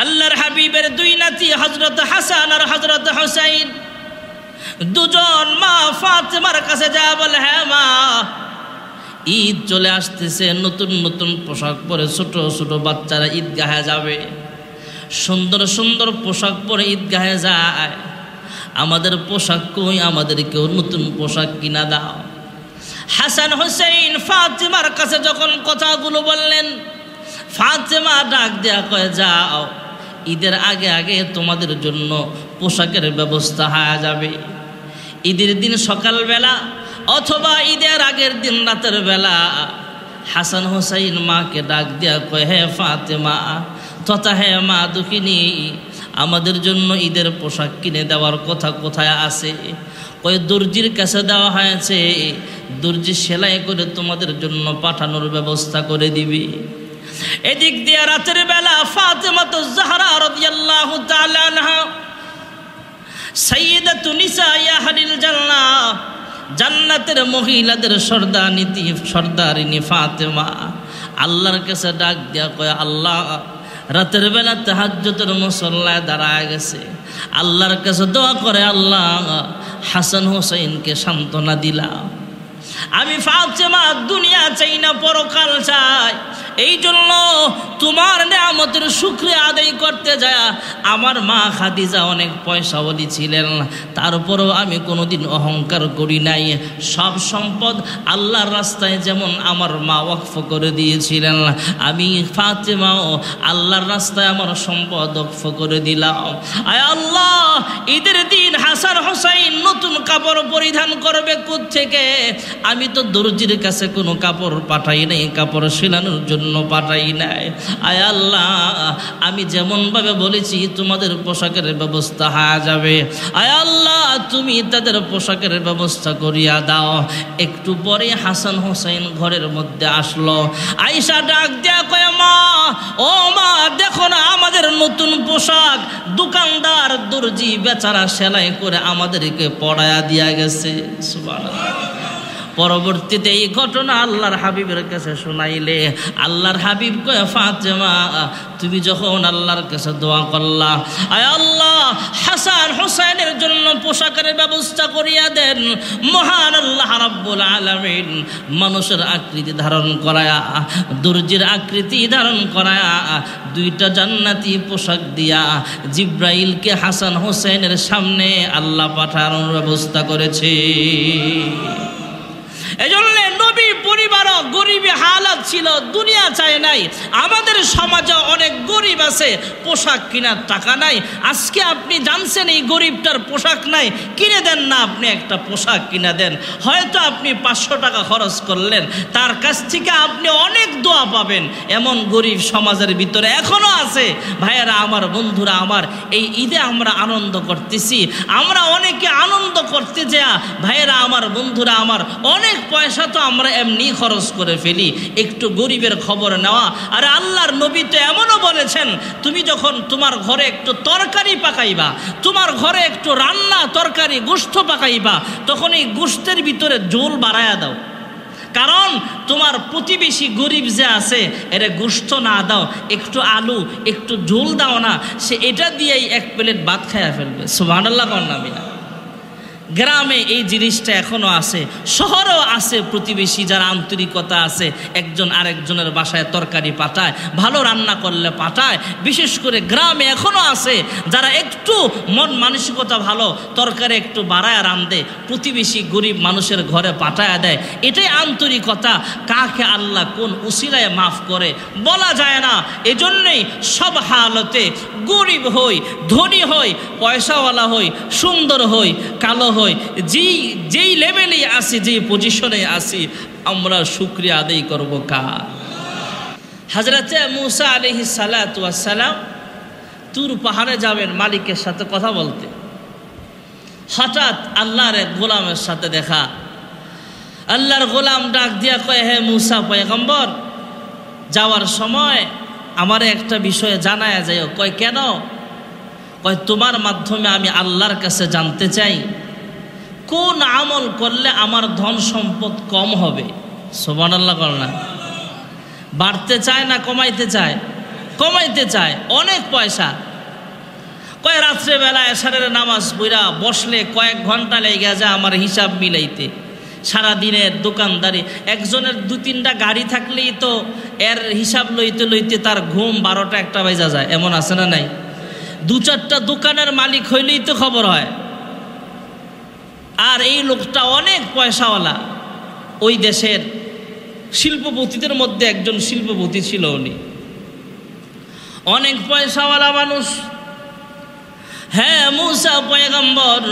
আল্লাহর হাবিবের দুই নাতি হযরত হাসান আর হযরত হুসাইন দুজন মা ফাতেমার কাছে যা বলে, হ্যাঁ মা, ঈদ চলে আসতেছে, নতুন নতুন পোশাক পরে ছোট ছোট বাচ্চারা ঈদগাহে যাবে, সুন্দর সুন্দর পোশাক পরে ঈদগাহে যায়, আমাদের পোশাক কই, আমাদেরকেও নতুন পোশাক কিনা দাও। হাসান হুসাইন ফাতেমার কাছে যখন কথাগুলো বললেন, ফাতেমা ডাক দেয়া কয়ে, যাও, ঈদের আগে আগে তোমাদের জন্য পোশাকের ব্যবস্থা হয়ে যাবে। ঈদের দিন সকালবেলা অথবা ঈদের আগের দিন রাতের বেলা হাসান হুসাইন মাকে ডাক দেয়া কয়ে, হে ফাতেমা তথা হে মা দুঃখিনী, আমাদের জন্য ঈদের পোশাক কিনে দেওয়ার কথা কোথায় আছে? কয়ে, দর্জির কাছে দেওয়া হয়েছে, দর্জি সেলাই করে তোমাদের জন্য পাঠানোর ব্যবস্থা করে দিবি। এদিক দিয়ে রাতের বেলা ফাতেমাতুজ জাহরা রাদিয়াল্লাহু তাআলা আনহা, সাইয়্যিদাতু নিসাই আহলিল জান্নাহ, জান্নাতের মহিলাদের সর্দারিনী ফাতেমা আল্লাহর কাছে ডাক দিয়া কয়, আল্লাহ, রাতের বেলা তাহাজ্জুদের মুসল্লায় দাঁড়ায় গেছে, আল্লাহর কাছে দোয়া করে, আল্লাহ হাসান হুসাইনকে সান্ত্বনা দিলা। আমি ফাতেমা দুনিয়া চাই না, পরকাল চাই, এই জন্য তোমার নেয়ামতের শুকরিয়া আদায় করতে যায় আমার মা খাদিজা অনেক পয়সাওয়ালি ছিলেন, তারপরও আমি কোনোদিন অহংকার করি নাই। সব সম্পদ আল্লাহর রাস্তায় যেমন আমার মা ওয়াকফ করে দিয়েছিলেন, আমি ফাতেমাও আল্লাহর রাস্তায় আমার সম্পদ ওয়াকফ করে দিলাম। আয় আল্লাহ, ঈদের দিন হাসান হুসাইন নতুন কাপড় পরিধান করবে কোত্থেকে? আমি তো দর্জির কাছে কোনো কাপড় পাঠাই নাই, কাপড় সেলানোর জন্য পাঠাই নাই। আয় আল্লাহ, আমি যেমনভাবে বলেছি তোমাদের পোশাকের ব্যবস্থা হয়ে যাবে, আয় আল্লাহ তুমি তাদের পোশাকের ব্যবস্থা করিয়া দাও। একটু পরে হাসান হুসাইন ঘরের মধ্যে আসলো। আয়েশা ডাক দেয়া কয়, মা, ও মা, দেখো না আমাদের নতুন পোশাক দোকানদার দর্জি বেচারা সেলাই করে আমাদেরকে পরায়া দিয়া গেছে। সুবহানাল্লাহ। পরবর্তীতে এই ঘটনা আল্লাহর হাবিবের কাছে শোনাইলে আল্লাহর হাবিব কয়, ফাতেমা, তুমি যখন আল্লাহর কাছে দোয়া করলা, আয় আল্লাহ হাসান হুসাইনের জন্য পোশাকের ব্যবস্থা করিয়া দেন, মহান আল্লাহ রাব্বুল আলামিন মানুষের আকৃতি ধারণ করায়া, দর্জির আকৃতি ধারণ করায়া দুইটা জান্নাতি পোশাক দিয়া জিব্রাইলকে হাসান হুসাইনের সামনে আল্লাহ পাঠানোর ব্যবস্থা করেছে। এজন্য নবী পরিবারও গরিবী হালাত ছিল, দুনিয়া চায় নাই। আমাদের সমাজে অনেক গরিব আছে, পোশাক কেনার টাকা নাই। আজকে আপনি জানছেন এই গরিবটার পোশাক নাই, কিনে দেন না, আপনি একটা পোশাক কিনে দেন। হয়তো আপনি 500 টাকা খরচ করলেন, তার কাছ থেকে আপনি অনেক দোয়া পাবেন। এমন গরিব সমাজের ভিতরে এখনো আছে। ভাইয়েরা আমার, বন্ধুরা আমার, এই ঈদে আমরা আনন্দ করতেছি, আমরা অনেকে আনন্দ করতে যা, ভাইয়েরা আমার, বন্ধুরা আমার, অনেক পয়সা তো আমরা এমনি খরচ করে ফেলি। একটু গরিবের খবর নেওয়া। আর আল্লাহর নবী তো এমনও বলেছেন, তুমি যখন তোমার ঘরে একটু তরকারি পাকাইবা, তোমার ঘরে একটু রান্না তরকারি গোশত পাকাইবা, তখন এই গোশতের ভিতরে ঝোল বাড়ায়া দাও। কারণ তোমার প্রতিবেশী গরিব যে আছে, এর গোশত না দাও, একটু আলু একটু ঝোল দাও না, সে এটা দিয়েই এক প্লেট ভাত খাইয়া ফেলবে। সুবহানাল্লাহ কন্যা। গ্রামে এই জিনিসটা এখনো আছে, শহরেও আছে। প্রতিবেশী যারা আন্তরিকতা আছে, একজন আরেকজনের বাসায় তরকারি পাঠায়, ভালো রান্না করলে পাঠায়। বিশেষ করে গ্রামে এখনো আছে যারা একটু মন মানসিকতা ভালো, তরকারি একটু বাড়ায় রান্ধে, প্রতিবেশী গরিব মানুষের ঘরে পাঠায় দেয়। এটাই আন্তরিকতা। কাকে আল্লাহ কোন উসিলায় মাফ করে বলা যায় না। এজন্যই সব হালতে গরিব হই, ধনী হই, পয়সাওয়ালা হই, সুন্দর হই, কালো হই, যেই লেভেলে আসি, যেই পজিশনে আসি, আমরা শুকরিয়া আদায় করব কার? হযরতে মুসা আলাইহিস সালাতু ওয়াস সালাম তুর পাহাড়ে যাবেন মালিকের সাথে কথা বলতে। হঠাৎ আল্লাহর এক গোলামের সাথে দেখা। আল্লাহর গোলাম ডাক দিয়া কয়, হে মুসা পয়গম্বর, যাওয়ার সময় আমারে একটা বিষয়ে জানায়া যাও। কয়, কেন? কয়, তোমার মাধ্যমে আমি আল্লাহর কাছে জানতে চাই কোন আমল করলে আমার ধন সম্পদ কম হবে। সুবহানাল্লাহ। না বাড়তে চায় না কমাইতে চায়? কমাইতে চায় অনেক পয়সা। কয় রাত্রেবেলা এশারের নামাজ পড়া বসলে কয়েক ঘন্টা লেগে যায় আমার হিসাব মিলাইতে। সারাদিনের দোকানদারি, একজনের 2-3টা গাড়ি থাকলেই তো এর হিসাব লইতে লইতে তার ঘুম 12টা 1টা বাজা যায়, এমন আছে না নাই? 2-4টা দোকানের মালিক হইলেই তো খবর হয়। আর এই লোকটা অনেক পয়সাওয়ালা, ওই দেশের শিল্পপতিদের মধ্যে একজন শিল্পপতি ছিল উনি, অনেক পয়সাওয়ালা মানুষ। হ্যাঁ মুসা পয়গম্বর,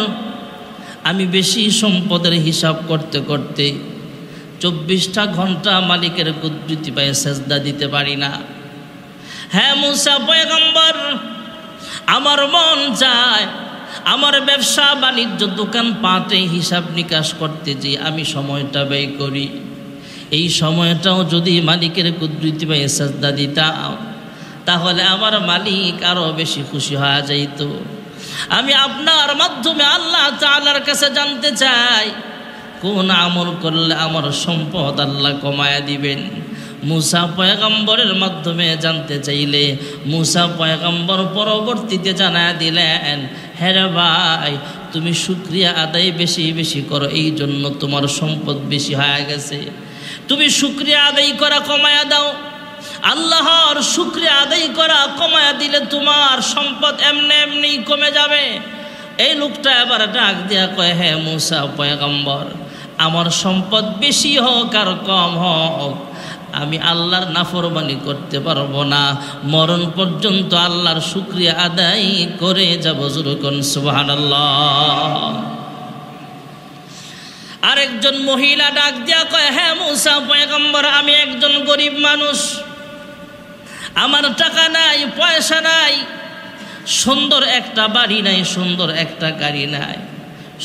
আমি বেশি সম্পদের হিসাব করতে করতে 24টা ঘন্টা মালিকের কুদরতি পায়ে সেজদা দিতে পারি না। হ্যাঁ মুসা পয়গম্বর, আমার মন চায় আমার ব্যবসা বাণিজ্য দোকান পাটে হিসাব নিকাশ করতে যে আমি সময়টা ব্যয় করি, এই সময়টাও যদি মালিকের কুদরতি পায়ে সেজদা দিতাম তাহলে আমার মালিক আরো বেশি খুশি হয়ে যাইত। আমি আপনার মাধ্যমে আল্লাহ তাআলার কাছে জানতে চাই কোন আমল করলে আমার সম্পদ আল্লাহ কমায়া দিবেন। মুসা পয়গম্বরের মাধ্যমে জানতে চাইলে মুসা পয়গম্বর পরবর্তীতে জানায়া দিলেন, হ্যাঁ রে ভাই, তুমি শুকরিয়া আদায় বেশি বেশি করো, এই জন্য তোমার সম্পদ বেশি হয়ে গেছে। তুমি শুকরিয়া আদায় করা কমায়া দাও, আল্লাহর শুকরিয়া আদায় করা কমায়া দিলে তোমার সম্পদ এমনি এমনি কমে যাবে। এই লোকটা এবার ডাক দিয়া কয়, হ্যাঁ মুসা পয়গম্বর, আমার সম্পদ বেশি হোক আর কম হোক আমি আল্লাহর নাফরমানি করতে পারবো না, মরণ পর্যন্ত আল্লাহর শুকরিয়া আদায় করে যাব। যুরকুন সুবহানাল্লাহ। আরেকজন মহিলা ডাক দিয়া কয়, হ্যাঁ মুসা পয়গম্বর, আমি একজন গরিব মানুষ, আমার টাকা নাই, পয়সা নাই, সুন্দর একটা বাড়ি নাই, সুন্দর একটা গাড়ি নাই,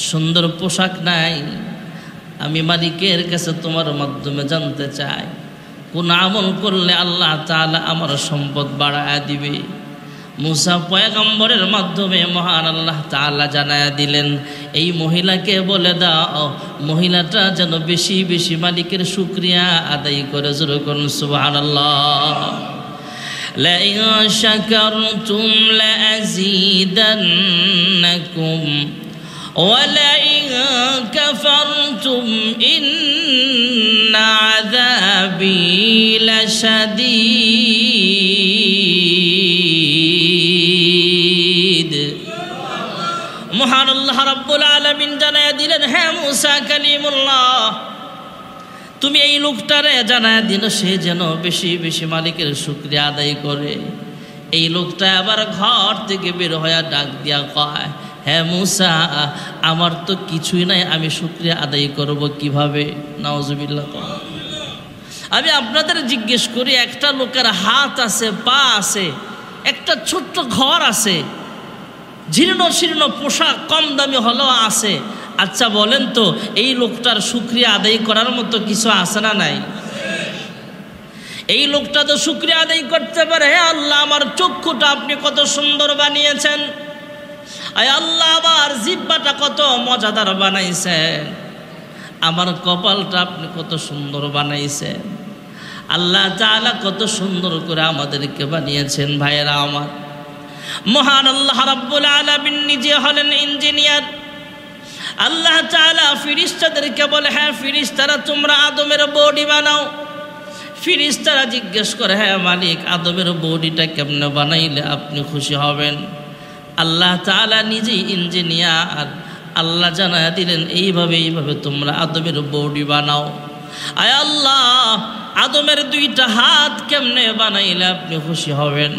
সুন্দর পোশাক নাই। আমি মালিকের কাছে তোমার মাধ্যমে জানতে চাই কোন আমল করলে আল্লাহ তাআলা আমার সম্পদ বাড়ায়া দিবে। মুসা পয়গম্বরের মাধ্যমে মহান আল্লাহ তাআলা জানায়া দিলেন, এই মহিলাকে বলে দাও মহিলাটা যেন বেশি বেশি মালিকের শুকরিয়া আদায় করে। যুরকুন সুবহানাল্লাহ। لئن شكرتم لأزيدنكم ولئن كفرتم إن عذابي لشديد। মহান আল্লাহ রাব্বুল আলামিন জানায়া দিলেন, হ্যাঁ মুসা কালিমুল্লাহ, তুমি এই লোকটারে জানায়া দিন সে যেন বেশি বেশি মালিকের শুকরিয়া আদায় করে। এই লোকটা আবার ঘর থেকে বের হয়ে ডাক দিয়া কয়, হ্যাঁ মুসা, আমার তো কিছুই নাই, আমি শুকরিয়া আদায় করব কিভাবে? নাউজুবিল্লাহ। আমি আপনাদের জিজ্ঞেস করি, একটা লোকের হাত আছে, পা আছে, একটা ছোট্ট ঘর আছে, জীর্ণ শীর্ণ পোশাক কম দামি হলেও আছে, আচ্ছা বলেন তো এই লোকটার শুকরিয়া আদায় করার মতো কিছু আছে না নাই? এই লোকটা তো শুকরিয়া আদায় করতে পারে, হে আল্লাহ আমার চক্ষুটা আপনি কত সুন্দর বানিয়েছেন, আয় আল্লাহ আমার জিহ্বাটা কত মজাদার বানাইছেন, আমার কপালটা আপনি কত সুন্দর বানাইছেন, আল্লাহ তাআলা কত সুন্দর করে আমাদেরকে বানিয়েছেন। ভাইয়েরা আমার, মহান আল্লাহ রাব্বুল আলামিন নিজে হলেন ইঞ্জিনিয়ার। আল্লাহ তাআলা ফেরেশতাদেরকে বলে, হ্যাঁ ফেরেশতারা তোমরা আদমের বডি বানাও। ফেরেশতারা জিজ্ঞেস করে, হ্যাঁ মালিক আদমের বডিটা কেমনে বানাইলে আপনি খুশি হবেন? আল্লাহ তাআলা নিজেই ইঞ্জিনিয়ার, আল্লাহ জানায়া দিলেন এইভাবে এইভাবে তোমরা আদমের বডি বানাও। আয় আল্লাহ আদমের 2টা হাত কেমনে বানাইলে আপনি খুশি হবেন?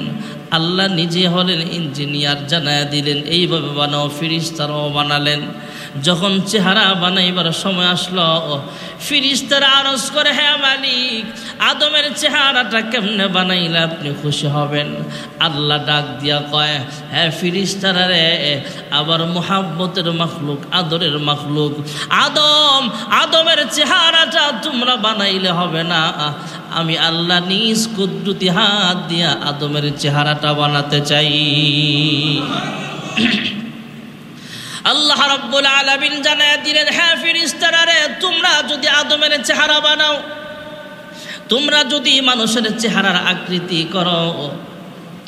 আল্লাহ নিজে হলেন ইঞ্জিনিয়ার, জানায়া দিলেন এইভাবে বানাও। ফেরেশতারাও বানালেন। যখন চেহারা বানাইবার সময় আসলো, ফেরেশতারা আরজ করে, হ্যাঁ মালিক আদমের চেহারাটা কেমনে বানাইলে আপনি খুশি হবেন? আল্লাহ ডাক দিয়া কয়, হ্যাঁ ফেরেশতারা রে, আবার মুহাব্বতের মাখলুক, আদরের মাখলুক আদমের চেহারাটা তোমরা বানাইলে হবে না, আমি আল্লাহ নিজ কুদরতি হাত দিয়া আদমের চেহারাটা বানাতে চাই। আল্লাহ রাব্বুল আলামিন জানায়া দিলেন, হ্যাঁ ফেরেশতারা রে, তোমরা যদি আদমের চেহারা বানাও, তোমরা যদি মানুষের চেহারার আকৃতি করো,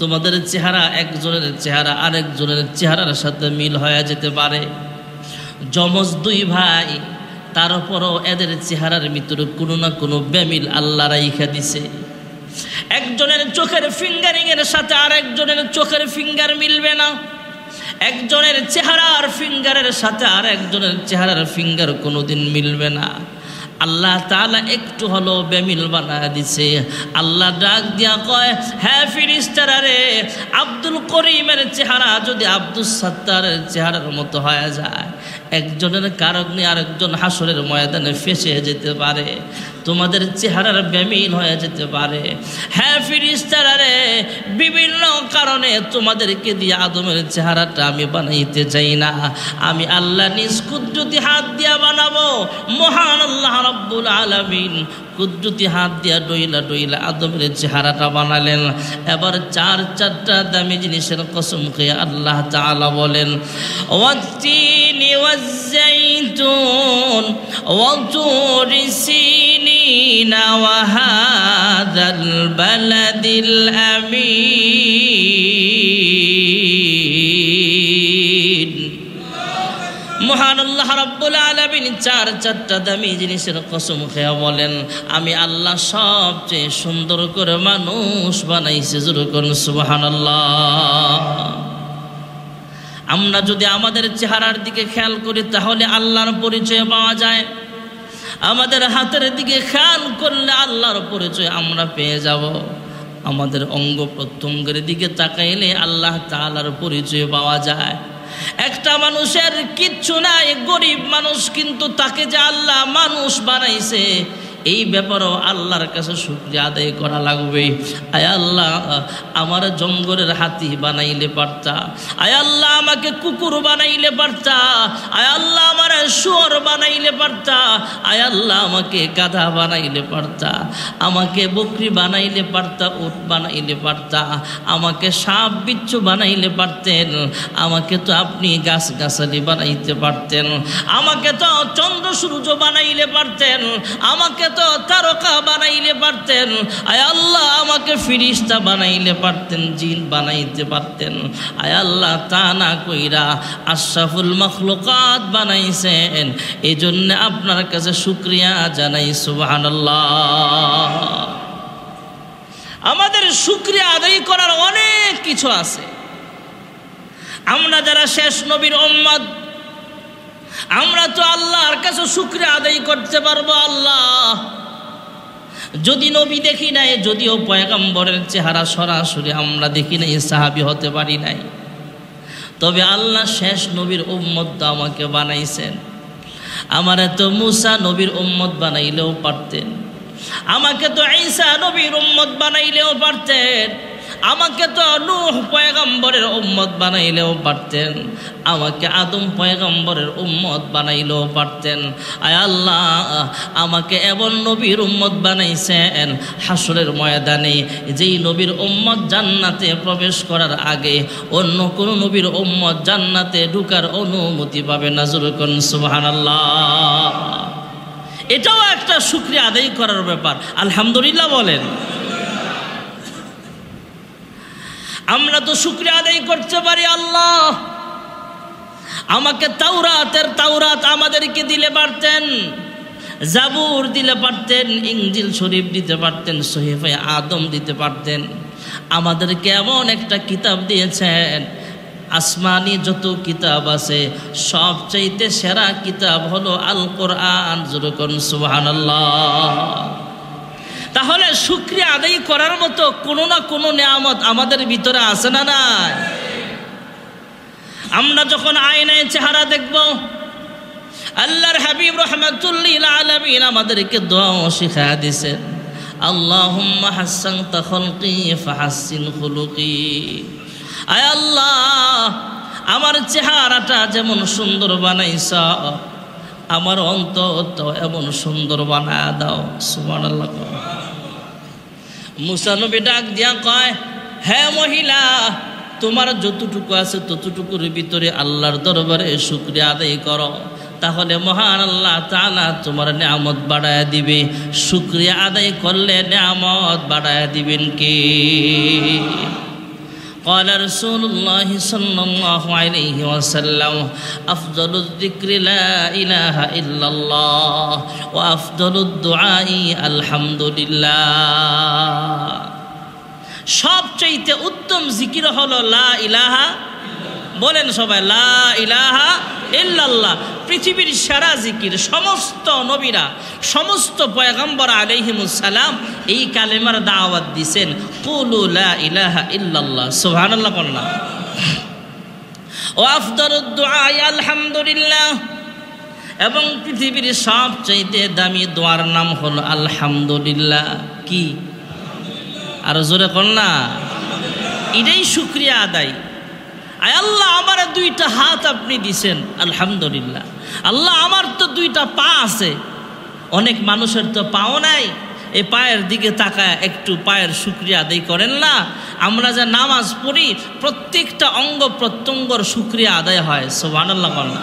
তোমাদের চেহারা একজনের চেহারা আরেকজনের চেহারার সাথে মিল হয়ে যেতে পারে, যমজ দুই ভাই, তারপরও এদের চেহারার ভিতরে কোনো না কোনো বেমিল আল্লাহ রাইখা দিছে। একজনের চোখের ফিঙ্গারিংয়ের সাথে আরেকজনের চোখের ফিঙ্গার মিলবে না, একজনের চেহারার ফিঙ্গারের সাথে আরেকজনের চেহারার ফিঙ্গার কোনোদিন মিলবে না। আল্লাহ তাআলা একটু হলো বেমিল বানায় দিছে। আল্লাহ ডাক দিয়া কয়, হ্যাঁ ফেরেশতারা রে, আব্দুল করিমের চেহারা যদি আব্দুল সাত্তারের চেহারার মতো হয়ে যায়, একজনের কারণে আরেকজন হাসরের ময়দানে ফেসে যেতে পারে, তোমাদের চেহারার বেমিল হয়ে যেতে পারে। হ্যাঁ ফেরেশতারা রে, বিভিন্ন কারণে তোমাদেরকে দিয়ে আদমের চেহারাটা আমি বানাইতে চাই না, আমি আল্লাহ নিজ কুদরতি হাত দিয়া বানাবো। মহান আল্লাহ রাব্বুল আলামিন কুদরতি হাত দিয়া ডইলা ডইলা আদমের চেহারাটা বানালেন। এবার চারটা দামি জিনিসের কসম খেয়ে আল্লাহ তাআলা বলেন, ওয়াত্তিনি ওয়াজ্জাইতুন ওয়া তুরি সিনিনা ওয়া হাযাল বালাদিল আমিন। মহান আল্লাহ রাব্বুল আলামিন চারটা দামি জিনিসের কসম খেয়ে বলেন, আমি আল্লাহ সবচেয়ে সুন্দর করে মানুষ বানাইছি। জোরে করুন সুবহানাল্লাহ। আমরা যদি আমাদের চেহারার দিকে খেয়াল করি তাহলে আল্লাহর পরিচয় পাওয়া যায়, আমাদের হাতের দিকে খেয়াল করলে আল্লাহর পরিচয় আমরা পেয়ে যাব, আমাদের অঙ্গ প্রত্যঙ্গের দিকে তাকাইলে আল্লাহ তাআলার পরিচয় পাওয়া যায়। একটা মানুষের কিচ্ছু নাই, গরিব মানুষ, কিন্তু তাকে যে আল্লাহ মানুষ বানাইছে এই ব্যাপারেও আল্লাহর কাছে শুকরিয়া আদায় করা লাগবে। আয় আল্লাহ, আমার জঙ্গলের হাতি বানাইলে পারতা, আয় আল্লাহ আমাকে কুকুর বানাইলে পারতা, আয় আল্লাহ আমার শুয়োর বানাইলে পারতা, আয় আল্লাহ আমাকে গাধা বানাইলে পারতা, আমাকে বকরি বানাইলে পারতা, উট বানাইলে পারতা, আমাকে সাপ বিচ্ছু বানাইলে পারতেন, আমাকে তো আপনি গাছ গাছালি বানাইতে পারতেন, আমাকে তো চন্দ্র সূর্য বানাইলে পারতেন, আমাকে তো তারকা বানাইলে পারতেন, আয় আল্লাহ আমাকে ফিরিস্তা বানাইলে পারতেন, জিন বানাইতে পারতেন। আয় আল্লাহ তা না কইরা আশরাফুল মাখলুকাত বানাইছেন, এই জন্য আপনার কাছে শুকরিয়া জানাই। সুবহানাল্লাহ। আমাদের শুকরিয়া আদায় করার অনেক কিছু আছে। আমরা যারা শেষ নবীর উম্মত, আমরা তো আল্লাহর কাছে শুকরিয়া আদায় করতে পারবো। আল্লাহ, যদি নবী দেখি নাই, যদিও পয়গম্বরের চেহারা সরাসরি আমরা দেখি নাই, সাহাবী হতে পারি নাই, তবে আল্লাহ শেষ নবীর উম্মত আমাকে বানাইছেন। আমারে তো মুসা নবীর উম্মত বানাইলেও পারতেন, আমাকে তো ঈসা নবীর উম্মত বানাইলেও পারতেন, আমাকে তো নূহ পয়গম্বরের উম্মত বানাইলেও পারতেন, আমাকে আদম পয়গম্বরের উম্মত বানাইলেও পারতেন। আয় আল্লাহ, আমাকে এমন নবীর উম্মত বানাইছেন হাসরের ময়দানে যেই নবীর উম্মত জান্নাতে প্রবেশ করার আগে অন্য কোন নবীর উম্মত জান্নাতে ঢুকার অনুমতি পাবে না। জোরে করুন সুবহানাল্লাহ। এটাও একটা শুকরিয়া আদায় করার ব্যাপার। আলহামদুলিল্লাহ বলেন। আমরা তো শুকরিয়া আদায় করতে পারি, আল্লাহ আমাকে তাওরাত আমাদেরকে দিলে পারতেন, জাবুর দিলে পারতেন, ইনজিল শরীফ দিতে পারতেন, সহিফে আদম দিতে পারতেন। আমাদেরকে এমন একটা কিতাব দিয়েছেন, আসমানি যত কিতাব আছে সবচাইতে সেরা কিতাব হলো আল কোরআন। জোরে করুন সুবহানাল্লাহ। তাহলে শুকরিয়া আদায় করার মতো কোনো না কোনো নেয়ামত আমাদের ভিতরে আছে না নাই? আমরা যখন আয়নায় চেহারা দেখব, আল্লাহর হাবিব রাহমাতুল্লিল আলামিন আমাদেরকে দোয়াও শিখায়া দিয়েছেন, আল্লাহুম্মা হাসসানতা খালকি ফাহাসসিন খুলুকি। আয় আল্লাহ, আমার চেহারাটা যেমন সুন্দর বানাইছ, আমার অন্তরটা এমন সুন্দর বানায় দাও। সুবহানাল্লাহ। মুসা নবী ডাক দিয়া কয়, হ্যাঁ মহিলা, তোমার যতটুকু আছে ততটুকুর ভিতরে আল্লাহর দরবারে শুকরিয়া আদায় করো, তাহলে মহান আল্লাহ তাআলা তোমার নিয়ামত বাড়ায় দিবে। শুকরিয়া আদায় করলে নিয়ামত বাড়ায় দিবেন কে? قال رسول الله صلى الله عليه وسلم أفضل الذكر لا إله إلا الله وأفضل الدعاء الحمد لله সবচেয়ে উত্তম জিকির হলো লা ইলাহা, বলেন সবাই লা ইলাহা ইল্লাল্লাহ। পৃথিবীর সেরা জিকির। সমস্ত নবীরা, সমস্ত পয়গম্বর আলাইহিমুস সালাম এই কালেমার দাওয়াত দিয়েছেন, কুলু লা ইলাহা ইল্লাল্লাহ, সুবহানাল্লাহ বললাম। ওয়া আফদালুদ দুআ আলহামদুলিল্লাহ, এবং পৃথিবীর সবচেয়ে দামি দোয়ার নাম হলো আলহামদুলিল্লাহ। কি আর জোরে কোন না, এটাই শুকরিয়া আদায়। আয় আল্লাহ, আমার দুইটা হাত আপনি দিছেন, আলহামদুলিল্লাহ। আল্লাহ, আমার তো দুইটা পা আছে, অনেক মানুষের তো পাও নাই। এই পায়ের দিকে তাকায় একটু পায়ের শুকরিয়া আদায় করেন না? আমরা যে নামাজ পড়ি প্রত্যেকটা অঙ্গ প্রত্যঙ্গর শুকরিয়া আদায় হয়, সুবহানাল্লাহ বলনা।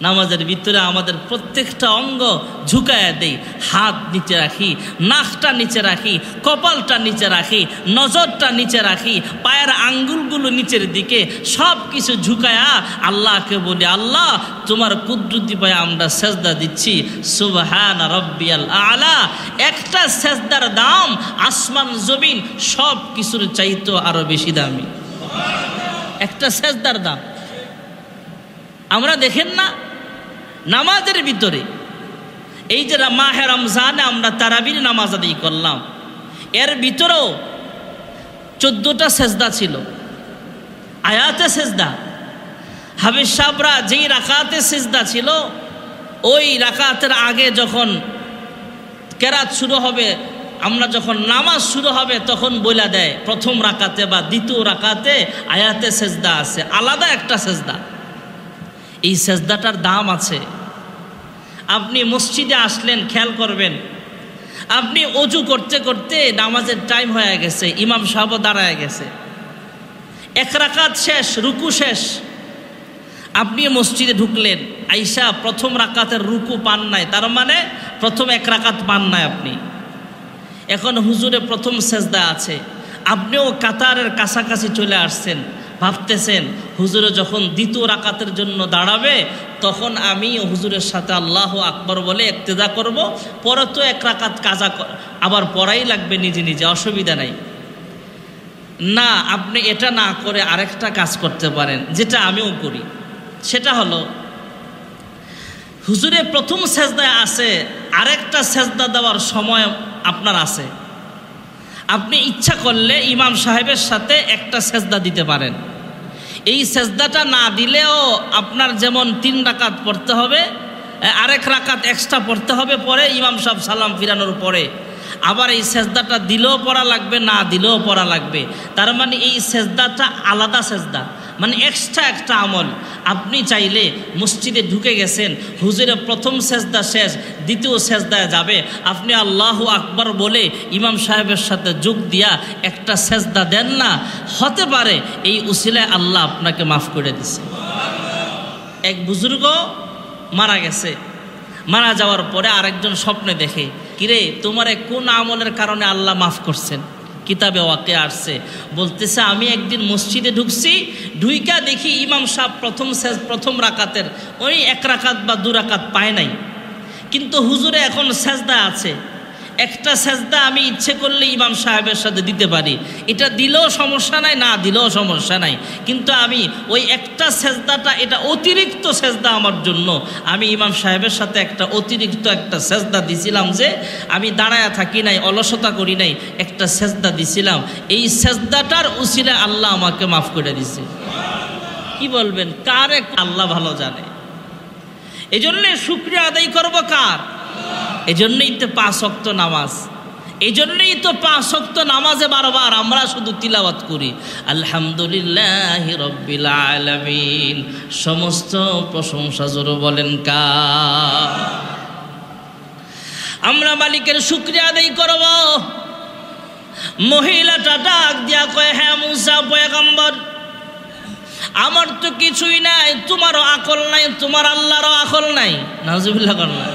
নামাজের ভিতরে আমাদের প্রত্যেকটা অঙ্গ ঝুঁকায়া দেই, হাত নিচে রাখি, নাকটা নিচে রাখি, কপালটা নিচে রাখি, নজরটা নিচে রাখি, পায়ের আঙ্গুলগুলো নিচের দিকে, সব কিছু ঝুঁকায়া আল্লাহকে বলি, আল্লাহ তোমার কুদরতি পায়ে আমরা সেজদা দিচ্ছি, সুবহান রাব্বিয়াল আলা। একটা সেজদার দাম আসমান জমিন সব কিছুর চাইতে আরো বেশি দামি। একটা সেজদার দাম। আমরা দেখেন না নামাজের ভিতরে, এই যে মাহে রমজানে আমরা তারাবির নামাজ আদায় করলাম, এর ভিতরেও 14টা সেজদা ছিল, আয়াতে সেজদা। হাফেজ সাহেবরা যেই রাকাতে সেজদা ছিল, ওই রাকাতের আগে যখন কেরাত শুরু হবে, আমরা যখন নামাজ শুরু হবে তখন বলে দেয় প্রথম রাকাতে বা দ্বিতীয় রাকাতে আয়াতে সেজদা আছে, আলাদা একটা সেজদা। এই সেজদাটার দাম আছে। আপনি মসজিদে আসলেন, খেয়াল করবেন, আপনি অজু করতে করতে নামাজের টাইম হয়ে গেছে, ইমাম সাহেব দাঁড়ায় গেছে, এক রাকাত শেষ, রুকু শেষ, আপনি মসজিদে ঢুকলেন, আইসা প্রথম রাকাতের রুকু পান নাই, তার মানে প্রথম এক রাকাত পান নাই আপনি। এখন হুজুরে প্রথম সেজদা আছে, আপনিও কাতারের কাছাকাছি চলে আসছেন, ভাবতেছেন হুজুরে যখন দ্বিতীয় রাকাতের জন্য দাঁড়াবে তখন আমি হুজুরের সাথে আল্লাহু আকবার বলে ইক্তেদা করব, পরে তো এক রাকাত কাজা আবার পড়াই লাগবে নিজে নিজে, অসুবিধা নাই। না, আপনি এটা না করে আরেকটা কাজ করতে পারেন, যেটা আমিও করি। সেটা হলো, হুজুরে প্রথম সেজদায় আছে, আরেকটা সেজদা দেওয়ার সময় আপনার আছে, আপনি ইচ্ছা করলে ইমাম সাহেবের সাথে একটা সেজদা দিতে পারেন। এই সেজদাটা না দিলেও আপনার যেমন 3 রাকাত পড়তে হবে, আরেক রাকাত এক্সট্রা পড়তে হবে পরে ইমাম সাহেব সালাম ফিরানোর পরে, আবার এই সেজদাটা দিলেও পড়া লাগবে, না দিলেও পড়া লাগবে। তার মানে এই সেজদাটা আলাদা সেজদা, মানে এক্সট্রা একটা আমল। আপনি চাইলে মসজিদে ঢুকে গেছেন, হুজুরের প্রথম সেজদা শেষ, দ্বিতীয় সেজদায় যাবে, আপনি আল্লাহু আকবার বলে ইমাম সাহেবের সাথে যোগ দিয়া একটা সেজদা দেন না, হতে পারে এই উসিলায় আল্লাহ আপনাকে মাফ করে দিছে। এক বুজুর্গ মারা গেছে, মারা যাওয়ার পরে আরেকজন স্বপ্নে দেখে, কিরে তোমারে কোন আমলের কারণে আল্লাহ মাফ করছেন? কিতাবে ওয়াকে আসছে, বলতেছে আমি একদিন মসজিদে ঢুকছি, ঢুইকা দেখি ইমাম সাহেব প্রথম রাকাতের ওই 1 রাকাত বা 2 রাকাত পায় নাই, কিন্তু হুজুরে এখন সেজদা আছে, একটা সেজদা আমি ইচ্ছে করলে ইমাম সাহেবের সাথে দিতে পারি, এটা দিলেও সমস্যা নাই, না দিলেও সমস্যা নাই, কিন্তু আমি ওই একটা সেজদাটা, এটা অতিরিক্ত সেজদা আমার জন্য, আমি ইমাম সাহেবের সাথে একটা অতিরিক্ত একটা সেজদা দিছিলাম, যে আমি দাঁড়ায়া থাকি নাই, অলসতা করি নাই, একটা সেজদা দিছিলাম, এই সেজদাটার উসিলায় আল্লাহ আমাকে মাফ করে দিছে। কি বলবেন? কার? আল্লাহ ভালো জানে। এই জন্যে শুকরিয়া আদায় করবো কার? এই জন্যই তো 5 ওয়াক্ত নামাজ, এই জন্যই তো 5 ওয়াক্ত নামাজে বারবার আমরা শুধু তিলাওয়াত করি, আলহামদুলিল্লাহি রাব্বিল আলামিন। সমস্ত প্রশংসা জোরে বলেন কার? আমরা মালিকের শুকরিয়া আদায় করব। মহিলাটা ডাক দিয়া কয়, হ্যাঁ মুসা পয়গম্বর, আমার তো কিছুই নাই, তোমারও আকল নাই, তোমার আল্লাহরও আকল নাই। নাউজুবিল্লাহ করনা।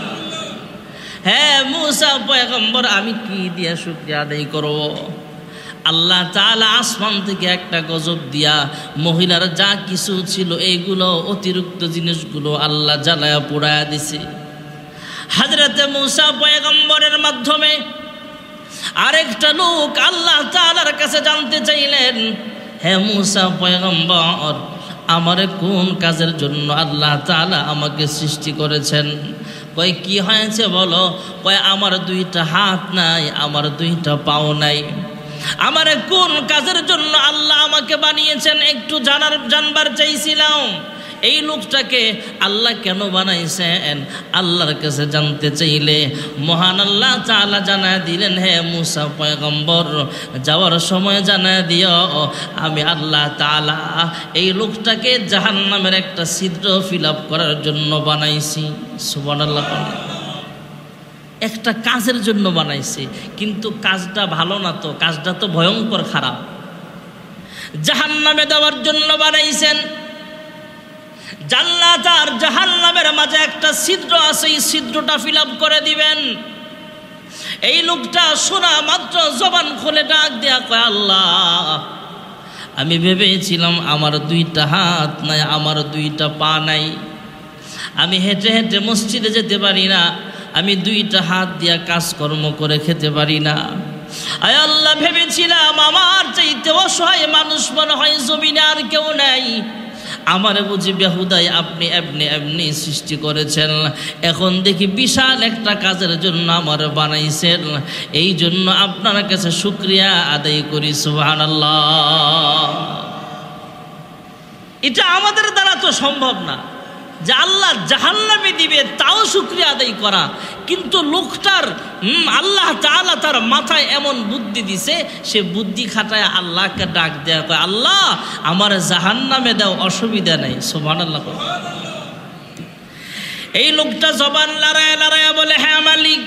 হ্যাঁ মুসা পয়গম্বর, আমি কি দিয়া শুকরিয়া আদায় করব? আল্লাহ তাআলা আসমান থেকে একটা গজব দিয়া মহিলার যা কিছু ছিল এইগুলো অতিরিক্ত জিনিসগুলো আল্লাহ জ্বালায়া পোড়ায়া দিছে। হযরতে মূসা পয়গম্বরের মাধ্যমে আরেকটা লোক আল্লাহ তাআলার কাছে জানতে চাইলেন, হে মূসা পয়গম্বর, আমার কোন কাজের জন্য আল্লাহ তাআলা আমাকে সৃষ্টি করেছেন? কয় কি হয়েছে বলো? কয় আমার দুইটা হাত নাই, আমার দুইটা পাও নাই। আমার কোন কাজের জন্য আল্লাহ আমাকে বানিয়েছেন একটু জানবার চাইছিলাম। এই লোকটাকে আল্লাহ কেন বানাইছেন আল্লাহর কাছে জানতে চাইলে মহান আল্লাহ তাআলা জানায় দিলেন, হে মূসা পয়গম্বর, যাওয়ার সময় জানায় দিও আমি আল্লাহ তাআলা এই লোকটাকে জাহান্নামের একটা ছিদ্র ফিল আপ করার জন্য বানাইছি। সুবহানাল্লাহ। একটা কাজের জন্য বানাইছে, কিন্তু কাজটা ভালো না, তো কাজটা তো ভয়ঙ্কর খারাপ। জাহান্নামে দেওয়ার জন্য বানাইছেন। জান্নাত আর জাহান্নামের মাঝে একটা ছিদ্র আছে, এই ছিদ্রটা ফিল আপ করে দিবেন। এই লোকটা শোনা মাত্র জবান খুলে ডাক দেয়া কয়, আল্লাহ, আমি ভেবেছিলাম আমার দুইটা হাত নাই, আমার দুইটা পা নাই, আমি হেঁটে হেঁটে মসজিদে যেতে পারি না, আমি দুইটা হাত দিয়া কাজকর্ম করে খেতে পারি না। আয় আল্লাহ, ভেবেছিলাম আমার চাইতে অসহায় মানুষ মনে হয় জমিনে আর কেউ নাই, আমারে বুঝি বেহুদাই আপনি এমনি সৃষ্টি করেছেন। এখন দেখি বিশাল একটা কাজের জন্য আমার বানাইছেন, এই জন্য আপনার কাছে শুকরিয়া আদায় করি। সুবহানাল্লাহ। এটা আমাদের দ্বারা তো সম্ভব না যে আল্লাহ জাহান্নামে দিবে তাও শুকরিয়া আদায় করা, কিন্তু লোকটার আল্লাহ তাআলা তার মাথায় এমন বুদ্ধি দিছে, সে বুদ্ধি খাটায় আল্লাহকে ডাক দেয়া কয়, আল্লাহ আমার জাহান্নামে দাও, অসুবিধা নাই। সুবহানাল্লাহ। এই লোকটা জবান লড়ায় লড়ায় বলে, হ্যাঁ মালিক,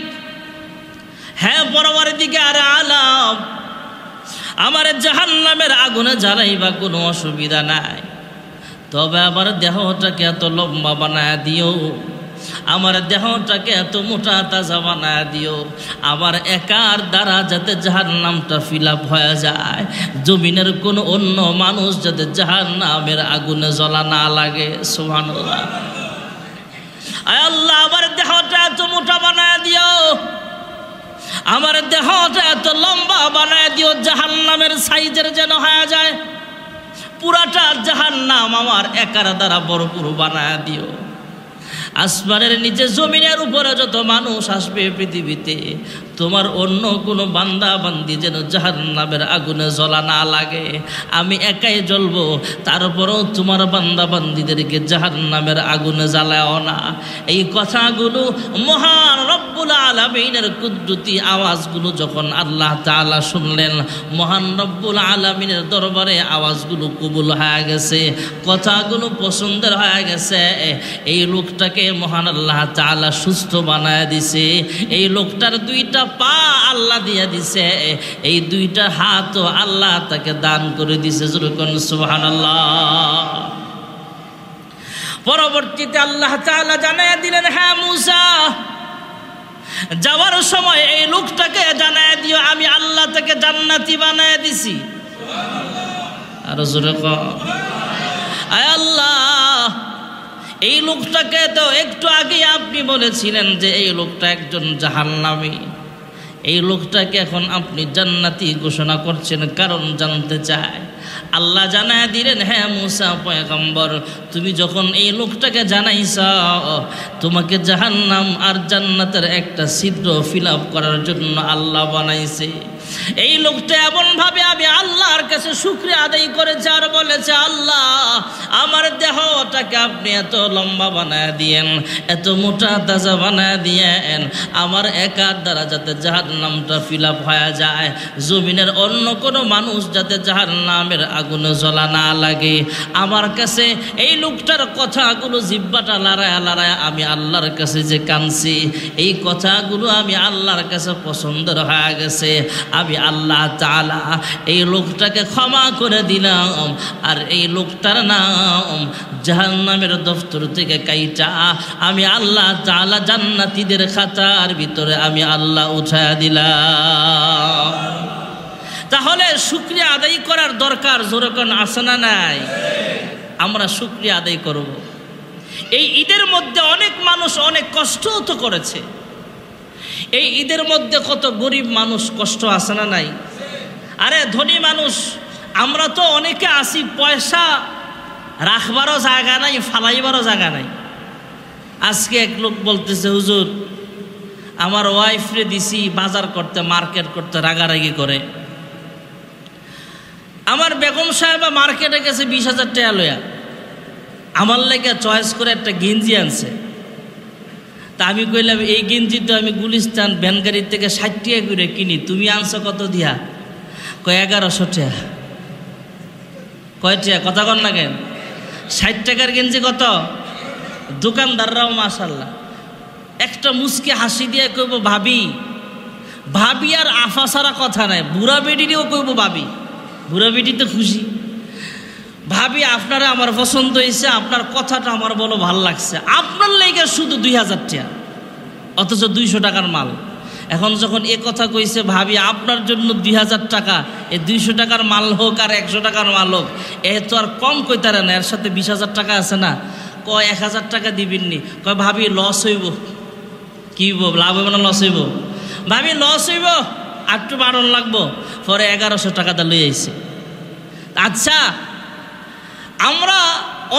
হ্যাঁ পরওয়ারদিগার আলাম, আমার জাহান্নামের আগুনে জ্বালাইবা, কোনো অসুবিধা নাই, তবে আমার দেহটাকে এত লম্বা বানায় দিও, আমার দেহটাকে এত মোটা তাজা বানায় দিও, আমার একার দ্বারা যাতে জাহান্নামটা ফিল আপ হয়ে যায়, জমিনের কোনো অন্য মানুষ যাতে জাহান্নামের আগুনে জ্বলা না লাগে। সুবহানাল্লাহ। আয় আল্লাহ, আমার দেহটা এত মোটা বানায় দিও, আমার দেহটা এত লম্বা বানায় দিও, জাহান্নামের সাইজের যেন হয়ে যায়, পুরাটা জাহান্নাম আমার একার দ্বারা ভরপুর বানায় দিও। আসমানের নিচে জমিনের উপরে যত মানুষ আসবে পৃথিবীতে, তোমার অন্য কোনো বান্দা বান্দি যেন জাহান্নামের আগুনে জ্বলা না লাগে, আমি একাই জ্বলবো, তারপরেও তোমার বান্দা বান্দিদেরকে জাহান্নামের আগুনে জ্বালাও না। এই কথাগুলো মহান রব্বুল আলামিনের কুদরতি আওয়াজগুলো যখন আল্লাহ তাআলা শুনলেন, মহান রব্বুল আলামিনের দরবারে আওয়াজগুলো কবুল হয়ে গেছে, কথাগুলো পছন্দের হয়ে গেছে। এই লোকটাকে মহান আল্লাহ তাআলা সুস্থ বানায় দিছে, এই লোকটার দুইটা পা আল্লাহ দিয়া দিছে, এই দুইটা হাতও আল্লাহ তাকে দান করে দিছে। সুবহানাল্লাহ। পরবর্তীতে আল্লাহ তাআলা জানায় দিলেন, হ্যাঁ মূসা, যাওয়ার সময় এই লোকটাকে জানায় দিও আমি আল্লাহ তাকে জান্নাতি বানায় দিছি। আর জোরে কও, আয় আল্লাহ, এই লোকটাকে তো একটু আগে আপনি বলেছিলেন যে এই লোকটা একজন জাহান্নামী, এই লোকটাকে এখন আপনি জান্নাতি ঘোষণা করছেন, কারণ জানতে চায়। আল্লাহ জানায় দিলেন, হ্যাঁ মূসা পয়গম্বর, তুমি যখন এই লোকটাকে জানাইছ, তোমাকে জাহান্নাম আর জান্নাতের একটা ছিদ্র ফিল আপ করার জন্য আল্লাহ বানাইছে। এই লোকটা এমনভাবে আমি আল্লাহর কাছে শুকরিয়া আদায় করেছে আর বলেছে, আল্লাহ আমার দেহটাকে আপনি এত লম্বা বানায় দিয়েন, এত মোটা তাজা বানায় দিয়েন, আমার একার দ্বারা যাতে জাহান্নামটা ফিল আপ হয়ে যায়, জমিনের অন্য কোনো মানুষ যাতে জাহান্নামের আগুনে জ্বলা না লাগে। আমার কাছে এই লোকটার কথাগুলো জিহ্বাটা লড়ায় লড়ায় আমি আল্লাহর কাছে যে কাঁদছি, এই কথাগুলো আমি আল্লাহর কাছে পছন্দের হয়ে গেছে। আমি আল্লাহ তাআলা এই লোকটাকে ক্ষমা করে দিলাম, আর এই লোকটার নাম জাহান্নামের দফতর থেকে কাইটা আমি আল্লাহ তাআলা জান্নাতীদের খাতার ভিতরে আমি আল্লাহ উঠায়া দিলাম। তাহলে শুকরিয়া আদায় করার দরকার যেরকম আছে না নাই? আমরা শুকরিয়া আদায় করব। এই ঈদের মধ্যে অনেক মানুষ অনেক কষ্টও তো করেছে। এই ঈদের মধ্যে কত গরিব মানুষ কষ্ট আছে না নাই? আরে ধনী মানুষ আমরা তো অনেকে আসি, পয়সা রাখবারও জায়গা নাই, ফালাইবারও জায়গা নাই। আজকে এক লোক বলতেছে, হুজুর আমার ওয়াইফরে দিছি বাজার করতে, মার্কেট করতে, রাগারাগি করে। আমার বেগম সাহেবা মার্কেটে গেছে 20,000 টাকা লইয়া, আমার লেগে চয়েস করে একটা গেঞ্জি আনছে। তা আমি কইলাম, এই গেঞ্জি তো আমি গুলিস্তান ভ্যানগাড়ির থেকে 60 টাকা করে কিনি, তুমি আনছো কত দিয়া? কয় 1100 টাকা। কয় টাকা? কথা কন না কেন? 60 টাকার গেঞ্জি কত? দোকানদাররাও মাশাল্লাহ একটা মুচকে হাসি দিয়ে কইব ভাবি। ভাবি আর আফা ছাড়া কথা নাই, বুড়া বেটিরেও কইব ভাবি। বুড়া বেটি তো খুশি, ভাবি আপনারা আমার পছন্দ হয়েছে, আপনার কথাটা আমার বলো ভাল লাগছে, আপনার লেগে শুধু 2000 টাকা, অথচ 200 টাকার মাল। এখন যখন এ কথা কইছে ভাবি আপনার জন্য 2000 টাকা, এই 200 টাকার মাল হোক আর 100 টাকার মাল হোক, এ তো আর কম কইতারে না, এর সাথে 20,000 টাকা আছে না। কয় 1000 টাকা দিবেননি? কয় ভাবি লস হইব। কি লাভ হইব না লস হইব? ভাবি লস হইব, একটু বাড়ন লাগবো। পরে 1100 টাকাটা লই আইছে। আচ্ছা, আমরা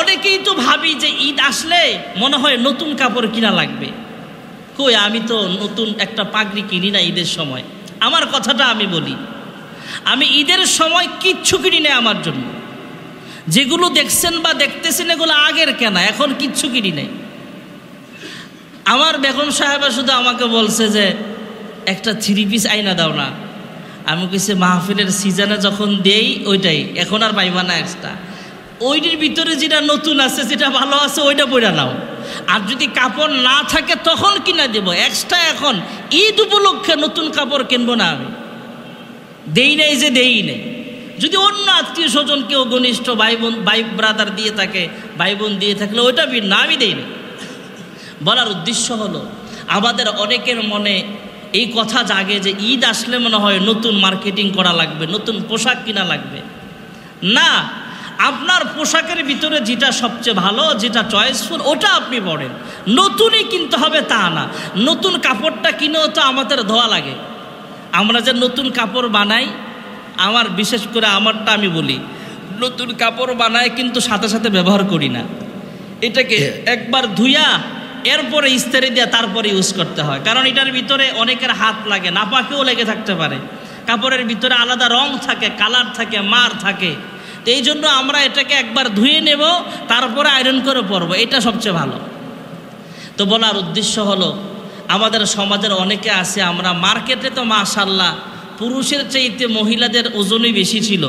অনেকেই তো ভাবি যে ঈদ আসলে মনে হয় নতুন কাপড় কিনা লাগবে। কই, আমি তো নতুন একটা পাগড়ি কিনি না ঈদের সময়। আমার কথাটা আমি বলি, আমি ঈদের সময় কিচ্ছু কিনি না আমার জন্য। যেগুলো দেখছেন বা দেখতেছেন এগুলো আগের কেনা, এখন কিচ্ছু কিনি নাই। আমার বেগম সাহেবা শুধু আমাকে বলছে যে একটা 3 পিস আইনা দাও না। আমি কইছি মাহফিলের সিজনে যখন দেই ওইটাই, এখন আর পাইবা না এক্সট্রা। ওইটির ভিতরে যেটা নতুন আছে, যেটা ভালো আছে ওইটা পইরা নাও। আর যদি কাপড় না থাকে তখন কিনা দেব এক্সট্রা। এখন ঈদ উপলক্ষে নতুন কাপড় কিনবো না আমি, দেই নাই যে দেই নেই। যদি অন্য আত্মীয় স্বজন কেউ ঘনিষ্ঠ ভাই বোন, ভাই ব্রাদার দিয়ে থাকে, ভাই বোন দিয়ে থাকলে ওইটা না, আমি দেই না। বলার উদ্দেশ্য হলো, আমাদের অনেকের মনে এই কথা জাগে যে ঈদ আসলে মনে হয় নতুন মার্কেটিং করা লাগবে, নতুন পোশাক কিনা লাগবে। না, আপনার পোশাকের ভিতরে যেটা সবচেয়ে ভালো, যেটা চয়েসফুল, ওটা আপনি পরেন। নতুনই কিনতে হবে তা না। নতুন কাপড়টা কিনেও তো আমাদের ধোয়া লাগে। আমরা যে নতুন কাপড় বানাই, আমার বিশেষ করে আমারটা আমি বলি, নতুন কাপড় বানায় কিন্তু সাথে সাথে ব্যবহার করি না। এটাকে একবার ধুইয়া এরপরে ইস্ত্রি দিয়ে তারপরে ইউজ করতে হয়। কারণ এটার ভিতরে অনেকের হাত লাগে, নাপাকেও লেগে থাকতে পারে। কাপড়ের ভিতরে আলাদা রং থাকে, কালার থাকে, মার থাকে। তো এই জন্য আমরা এটাকে একবার ধুয়ে নেব, তারপরে আয়রন করে পরবো, এটা সবচেয়ে ভালো। তো বলার উদ্দেশ্য হলো, আমাদের সমাজের অনেকে আছে, আমরা মার্কেটে তো মাশাল্লাহ পুরুষের চাইতে মহিলাদের ওজনই বেশি ছিল।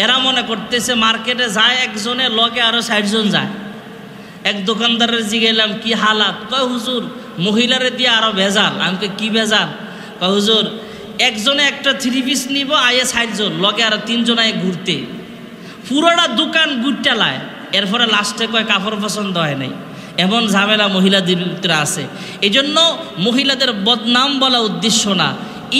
এরা মনে করতেছে মার্কেটে যায় একজনে, লগে আরও 60 জন যায়। এক দোকানদারের জিগেলাম কি হালাত? কয় হুজুর মহিলারে দিয়ে আরও ভেজাল। আমি কি ভেজাল? কয় হুজুর একজনে একটা 3 পিস নিব, আয়ে 60 জন, লগে আরও 3 জন আয়ে ঘুরতে, পুরোটা দোকান গুটটা লায়। এরপরে লাস্টে কয় কাপড় পছন্দ হয় নাই। এমন ঝামেলা মহিলাদের ভিতরে আছে। এই জন্য মহিলাদের বদনাম বলা উদ্দেশ্য না।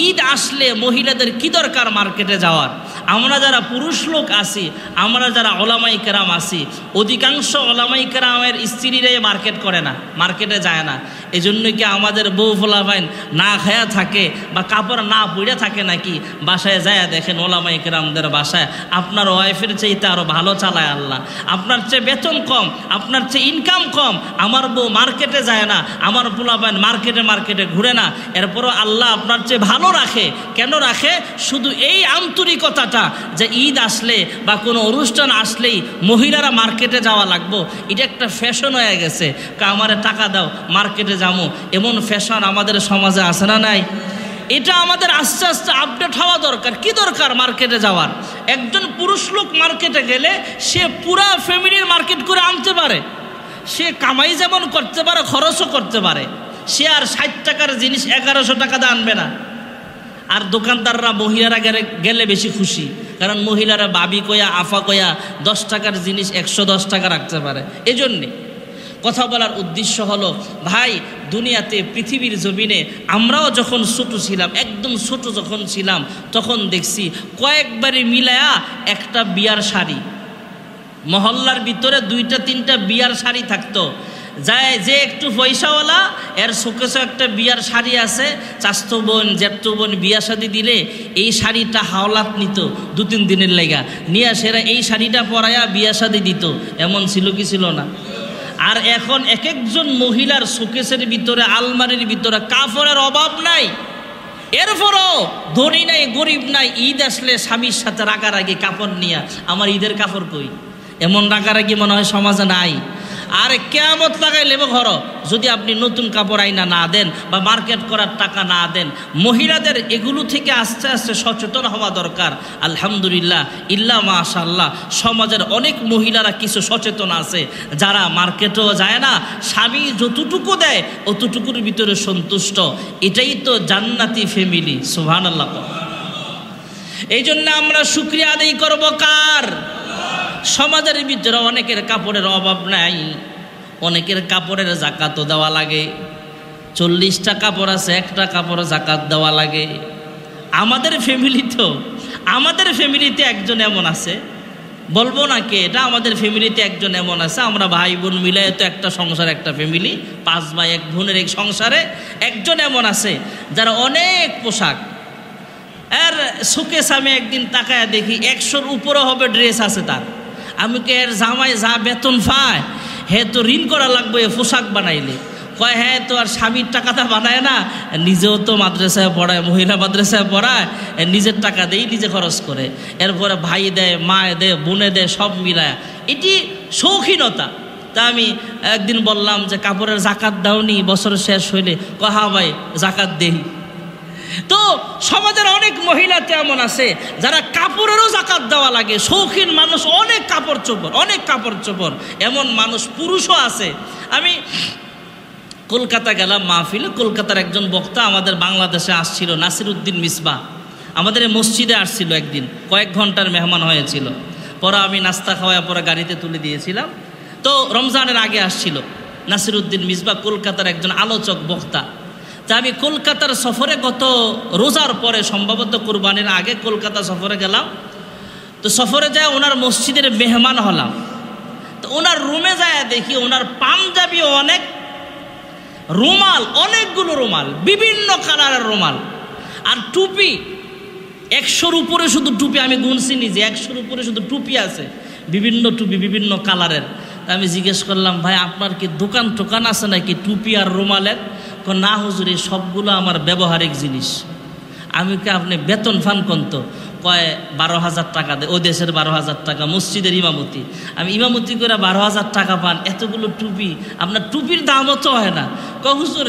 ঈদ আসলে মহিলাদের কি দরকার মার্কেটে যাওয়ার? আমরা যারা পুরুষ লোক আছি, আমরা যারা ওলামাই কেরাম আছি, অধিকাংশ ওলামাই কেরামের স্ত্রীরাই মার্কেট করে না, মার্কেটে যায় না। এই জন্যই কি আমাদের বউ ফোলাফাইন না খায়া থাকে বা কাপড় না পরে থাকে নাকি? বাসায় যায় দেখেন ওলামাই কেরামদের বাসায় আপনার ওয়াইফের চাইতে আরও ভালো চালায় আল্লাহ। আপনার চেয়ে বেতন কম, আপনার চেয়ে ইনকাম কম, আমার বউ মার্কেটে যায় না, আমার ফোলাফাইন মার্কেটে ঘুরে না, এরপরও আল্লাহ আপনার চেয়ে ভালো রাখে। কেন রাখে? শুধু এই আন্তরিকতাটা যে ঈদ আসলে বা কোনো অনুষ্ঠান আসলেই মহিলারা মার্কেটে যাওয়া লাগবো, এটা একটা ফ্যাশন হয়ে গেছে। আমারে টাকা দাও মার্কেটে যাবো, এমন ফ্যাশন আমাদের সমাজে আছে না নাই? এটা আমাদের আস্তে আস্তে আপডেট হওয়া দরকার। কি দরকার মার্কেটে যাওয়ার? একজন পুরুষ লোক মার্কেটে গেলে সে পুরা ফ্যামিলির মার্কেট করে আনতে পারে। সে কামাই যেমন করতে পারে, খরচও করতে পারে। সে আর 60 টাকার জিনিস 1100 টাকা দিয়ে আনবে না। আর দোকানদাররা মহিলারা গেলে বেশি খুশি, কারণ মহিলারা বাবি কয়া, আফা কয়া 10 টাকার জিনিস 110 টাকা রাখতে পারে। এই জন্যে কথা বলার উদ্দেশ্য হলো ভাই, দুনিয়াতে পৃথিবীর জমিনে আমরাও যখন ছোট ছিলাম, একদম ছোট যখন ছিলাম, তখন দেখছি কয়েকবারে মিলায়া একটা বিয়ার শাড়ি, মহল্লার ভিতরে 2-3টা বিয়ার শাড়ি থাকতো। যায় যে একটু পয়সাওয়ালা, এর শোকেসে একটা বিয়ার শাড়ি আছে, চাস্তো বোন জ্যাঠতো বোন বিয়া শাদি দিলে এই শাড়িটা হাওলাত নিত 2-3 দিনের লেগা, নিয়ে সেরা এই শাড়িটা পরায়া বিয়া শাদি দিত। এমন ছিল কি ছিল না? আর এখন এক একজন মহিলার শোকেসের ভিতরে, আলমারির ভিতরে কাপড়ের অভাব নাই, এরপরও ধনী নাই গরিব নাই, ঈদ আসলে স্বামীর সাথে রাগারাগি কাপড় নিয়ে, আমার ঈদের কাপড় কই, এমন রাগারাগি মনে হয় সমাজে নাই। আর কেয়ামত লাগাইলে ঘর যদি আপনি নতুন কাপড় আইনা না দেন বা মার্কেট করার টাকা না দেন। মহিলাদের এগুলো থেকে আস্তে আস্তে সচেতন হওয়া দরকার। আলহামদুলিল্লাহ, ইল্লা মাশাআল্লাহ, সমাজের অনেক মহিলারা কিছু সচেতন আছে, যারা মার্কেটেও যায় না, স্বামী যতটুকু দেয় অতটুকুর ভিতরে সন্তুষ্ট। এটাই তো জান্নাতি ফ্যামিলি। সুবহানাল্লাহ। এই জন্য আমরা শুকরিয়া আদায় করব কার? সমাজের ভিতরে অনেকের কাপড়ের অভাব নাই, অনেকের কাপড়ের জাকাতও দেওয়া লাগে। 40টা কাপড় আছে, একটা কাপড় জাকাত দেওয়া লাগে। আমাদের ফ্যামিলিতে একজন এমন আছে, বলবো না কে এটা, আমাদের ফ্যামিলিতে একজন এমন আছে, আমরা ভাই বোন মিলে তো একটা সংসার, একটা ফ্যামিলি, 5 ভাই 1 বোনের এক সংসারে একজন এমন আছে যারা অনেক পোশাক। আর সুকেশ আমি একদিন তাকায় দেখি 100-র উপরে হবে ড্রেস আছে তার। আমি কে এর জামাই যা বেতন পায়, হে তো ঋণ করা লাগবে পোশাক বানাইলে। কয় হ্যাঁ, তো আর স্বামীর টাকাটা বানায় না, নিজেও তো মাদ্রাসায় পড়ায়, মহিলা মাদ্রাসায় পড়ায়, নিজের টাকা দেই, নিজে খরচ করে, এরপরে ভাই দেয়, মায়ে দেয়, বোনে দেয়, সব মিলায়। এটি শৌখিনতা। তা আমি একদিন বললাম যে কাপড়ের জাকাত দাওনি বছর শেষ হইলে? কয় হ্যাঁ ভাই, জাকাত দেই। তো সমাজের অনেক মহিলা তেমন আছে যারা কাপড়েরও জাকাত দেওয়া লাগে, শৌখিন মানুষ, অনেক কাপড় চোপড়, এমন মানুষ পুরুষও আছে। আমি কলকাতা গেলাম মাহফিলে, কলকাতার একজন বক্তা আমাদের বাংলাদেশে আসছিল, নাসিরউদ্দিন মিসবাহ, আমাদের মসজিদে আসছিল একদিন, কয়েক ঘন্টার মেহমান হয়েছিল। পরে আমি নাস্তা খাওয়ার পরে গাড়িতে তুলে দিয়েছিলাম। তো রমজানের আগে আসছিল নাসিরউদ্দিন মিসবাহ, কলকাতার একজন আলোচক বক্তা। তা আমি কলকাতার সফরে, গত রোজার পরে সম্ভবত কুরবানির আগে কলকাতা সফরে গেলাম। তো সফরে যায় ওনার মসজিদের মেহমান হলাম। তো ওনার রুমে যায় দেখি ওনার পাঞ্জাবি অনেক, রুমাল অনেকগুলো, রুমাল বিভিন্ন কালারের রুমাল, আর টুপি 100-র উপরে শুধু টুপি। আমি গুনছি নিজে, 100-র উপরে শুধু টুপি আছে, বিভিন্ন টুপি বিভিন্ন কালারের। আমি জিজ্ঞেস করলাম, ভাই আপনার কি দোকান আছে নাকি টুপি আর রুমালের? না হুজুর, এই সবগুলো আমার ব্যবহারিক জিনিস। আমি কি আপনি বেতন ফান কত? কয় 12,000 টাকা দেয়, ওই দেশের 12,000 টাকা, মসজিদের ইমামতি। আমি ইমামতি করে 12,000 টাকা পান, এতগুলো টুপি, আপনার টুপির দামও তো হয় না। কয় হুজুর,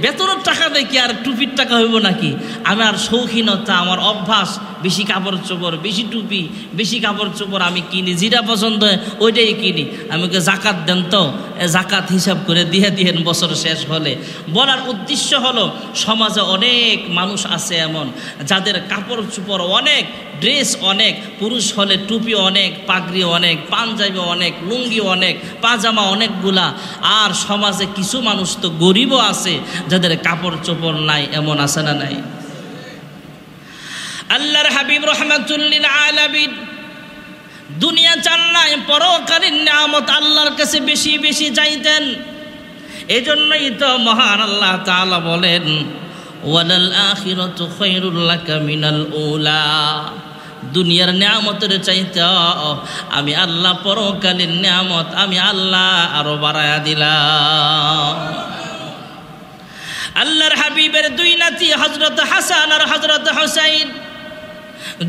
বেতনের টাকা দেয় কি আর টুপির টাকা হইব নাকি? আমার শৌখিনতা, আমার অভ্যাস, বেশি কাপড় চোপড়, বেশি টুপি, বেশি কাপড় চোপড় আমি কিনি, যেটা পছন্দ হয় ওইটাই কিনি। আমি ওকে জাকাত দেন তো, জাকাত হিসাব করে দিয়ে দিয়েন বছর শেষ হলে। বলার উদ্দেশ্য হলো, সমাজে অনেক মানুষ আছে এমন যাদের কাপড় চোপড় অনেক, ড্রেস অনেক, পুরুষ হলে টুপি অনেক, পাগড়ি অনেক, পাঞ্জাবি অনেক, লুঙ্গি অনেক, পাজামা অনেকগুলা। আর সমাজে কিছু মানুষ তো গরিবও আছে যাদের কাপড় চোপড় নাই, এমন আছে না নাই? আল্লাহর হাবিব রাহমাতুল লিল আলামিন দুনিয়া চান নাই, পরকালীন নিয়ামত আল্লাহর কাছে বেশি বেশি চাইতেন। এজন্যই তো মহান আল্লাহ তাআলা বলেন, ওয়ালাল আখিরাতু খায়রুল লাকা মিনাল উলা। দুনিয়ার নিয়ামতের চাইতে আমি আল্লাহ পরকালীন নিয়ামত আমি আল্লাহ আরো বাড়ায়া দিলাম। আল্লাহর হাবিবের 2 নাতি হযরত হাসান আর হযরত হুসাইন,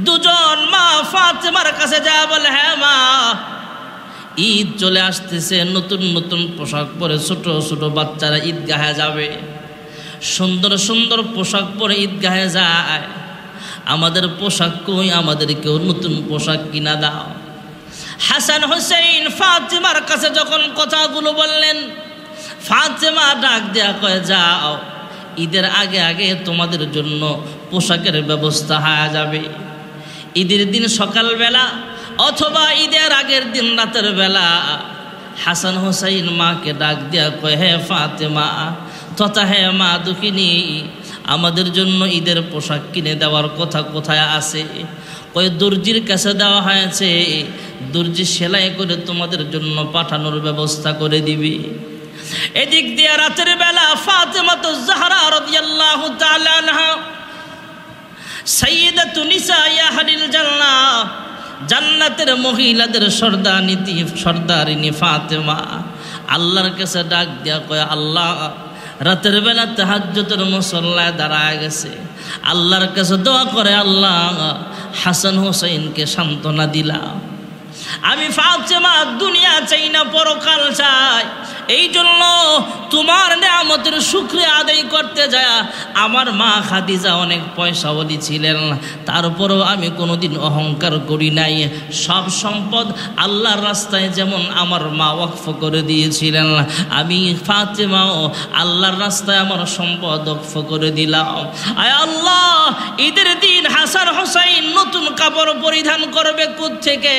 দুজন মা ফাতেমার কাছে যা বলে, হ্যাঁ মা, ঈদ চলে আসতেছে, নতুন নতুন পোশাক পরে ছোট ছোট বাচ্চারা ঈদগাহে যাবে, সুন্দর সুন্দর পোশাক পরে ঈদগাহে যায়, আমাদের পোশাক কই, আমাদেরকেও নতুন পোশাক কিনা দাও। হাসান হুসাইন ফাতেমার কাছে যখন কথাগুলো বললেন, ফাতেমা ডাক দেয়া কয়, যাও, ঈদের আগে আগে তোমাদের জন্য পোশাকের ব্যবস্থা হয়ে যাবে। ঈদের দিন সকালবেলা অথবা ঈদের আগের দিন রাতের বেলা হাসান হোসাইন মাকে ডাক দিয়া কয়, হে ফাতেমা তথা হে মা দুঃখিনী, আমাদের জন্য ঈদের পোশাক কিনে দেওয়ার কথা কোথায় আছে? কয় দর্জির কাছে দেওয়া হয়েছে, দর্জি সেলাই করে তোমাদের জন্য পাঠানোর ব্যবস্থা করে দিবে। এদিক দিয়ে রাতের বেলা ফাতেমাতুজ জাহরা রাদিয়াল্লাহু তাআলা আনহা সাইয়্যিদাতু নিসাই আহলিল জান্নাহ, জান্নাতের মহিলাদের সর্দারিনী ফাতেমা আল্লাহর কাছে ডাক দিয়া কয়, আল্লাহ রাতের বেলা তাহাজ্জুদের মুসল্লায় দাঁড়ায় গেছে, আল্লাহর কাছে দোয়া করে, আল্লাহ হাসান হোসেনকে সান্ত্বনা দিলাম। আমি ফাতেমা দুনিয়া চাই না, পরকাল চাই। এই জন্য তোমার নিয়ামতের শুকরিয়া আদায় করতে যায় আমার মা খাদিজা অনেক পয়সাওয়ালি ছিলেন, তারপরেও আমি কোনোদিন অহংকার করি নাই। সব সম্পদ আল্লাহর রাস্তায় যেমন আমার মা ওয়াকফ করে দিয়েছিলেন, আমি ফাতেমাও আল্লাহর রাস্তায় আমার সম্পদ ওয়াকফ করে দিলাম। আয় আল্লাহ, ঈদের দিন হাসান হোসেন নতুন কাপড় পরিধান করবে কোত্থেকে?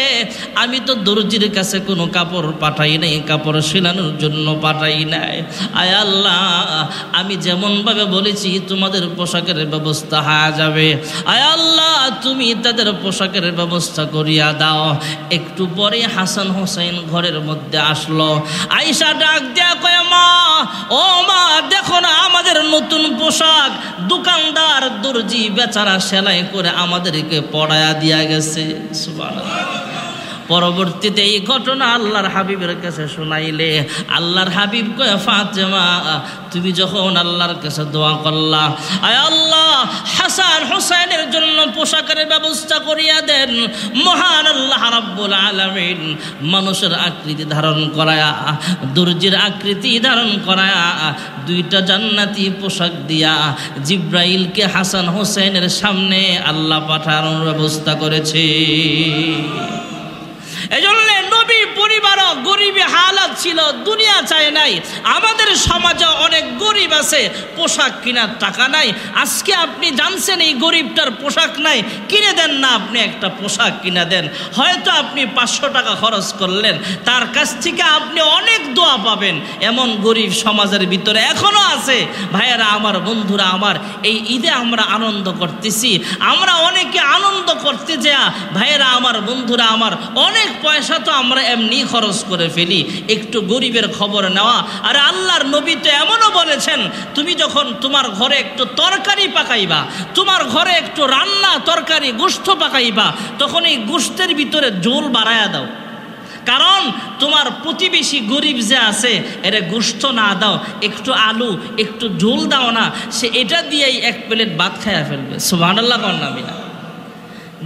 আমি তো দর্জির কাছে কোনো কাপড় পাঠাই নাই, কাপড় সেলানোর জন্য পাঠাই নাই। আয় আল্লাহ, আমি যেমনভাবে বলেছি তোমাদের পোশাকের ব্যবস্থা হয়ে যাবে। আয় আল্লাহ, তুমি তাদের পোশাকের ব্যবস্থা করিয়া দাও। একটু পরে হাসান হোসেন ঘরের মধ্যে আসলো। আয়েশা ডাক দেয়া কয়, মা ও মা, দেখো না আমাদের নতুন পোশাক দোকানদার দর্জি বেচারা সেলাই করে আমাদেরকে পরায়া দিয়া গেছে। সুবহানাল্লাহ। পরবর্তীতে এই ঘটনা আল্লাহর হাবিবের কাছে শোনাইলে আল্লাহর হাবিব কয়, ফাতেমা তুমি যখন আল্লাহর কাছে দোয়া করলা, আয় আল্লাহ হাসান হোসেনের জন্য পোশাকের ব্যবস্থা করিয়া দেন, মহান আল্লাহ রাব্বুল আলামিন মানুষের আকৃতি ধারণ করায়া, দর্জির আকৃতি ধারণ করায়া দুইটা জান্নাতি পোশাক দিয়া জিব্রাইলকে হাসান হোসেনের সামনে আল্লাহ পাঠানোর ব্যবস্থা করেছে। এজন্য নবী পরিবারও গরিবী হালাত ছিল, দুনিয়া চায় নাই। আমাদের সমাজে অনেক গরিব আছে, পোশাক কেনার টাকা নাই। আজকে আপনি জানছেন এই গরিবটার পোশাক নাই, কিনে দেন না, আপনি একটা পোশাক কিনে দেন। হয়তো আপনি 500 টাকা খরচ করলেন, তার কাছ থেকে আপনি অনেক দোয়া পাবেন। এমন গরিব সমাজের ভিতরে এখনো আছে। ভাইয়েরা আমার, বন্ধুরা আমার, এই ঈদে আমরা আনন্দ করতেছি, আমরা অনেকে আনন্দ করতে যা ভাইয়েরা আমার, বন্ধুরা আমার, অনেক পয়সা তো আমরা এমনি খরচ করে ফেলি। একটু গরিবের খবর নেওয়া। আর আল্লাহর নবী তো এমনও বলেছেন, তুমি যখন তোমার ঘরে একটু তরকারি পাকাইবা, তোমার ঘরে একটু রান্না তরকারি গোশত পাকাইবা, তখন এই গোশতের ভিতরে ঝোল বাড়ায়া দাও। কারণ তোমার প্রতিবেশী গরিব যে আছে, এর গোশত না দাও, একটু আলু একটু ঝোল দাও না, সে এটা দিয়েই 1 প্লেট ভাত খাইয়া ফেলবে। সুবহানাল্লাহ কন্যা মিনা।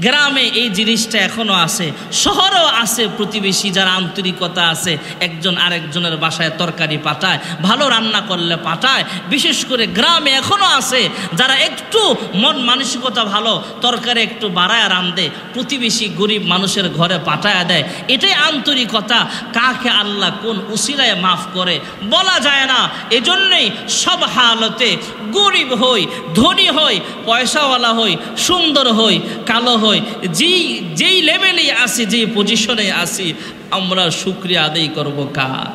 গ্রামে এই জিনিসটা এখনো আছে, শহরেও আছে। প্রতিবেশী যারা আন্তরিকতা আছে, একজন আরেকজনের বাসায় তরকারি পাঠায়, ভালো রান্না করলে পাঠায়। বিশেষ করে গ্রামে এখনো আছে যারা একটু মন মানসিকতা ভালো, তরকারি একটু বাড়ায় রান্ধে, প্রতিবেশী গরিব মানুষের ঘরে পাঠায় দেয়। এটাই আন্তরিকতা। কাকে আল্লাহ কোন উসিলায় মাফ করে বলা যায় না। এজন্যই সব হালতে গরিব হই, ধনী হই, পয়সাওয়ালা হই, সুন্দর হই, কালো হই, যেই লেভেলে আসি, যেই পজিশনে আসি, আমরা শুকরিয়া আদায় করব কার?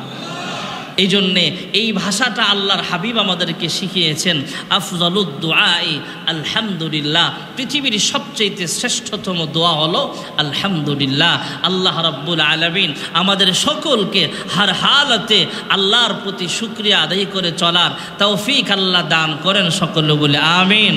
এই জন্যে এই ভাষাটা আল্লাহর হাবিব আমাদেরকে শিখিয়েছেন। আফজালুদ দুআই আলহামদুলিল্লাহ। পৃথিবীর সবচেয়ে শ্রেষ্ঠতম দোয়া হলো আলহামদুলিল্লাহ। আল্লাহ রাব্বুল আলামিন আমাদের সকলকে হার হালতে আল্লাহর প্রতি শুকরিয়া আদায় করে চলার তৌফিক আল্লাহ দান করেন। সকলে বলে আমিন।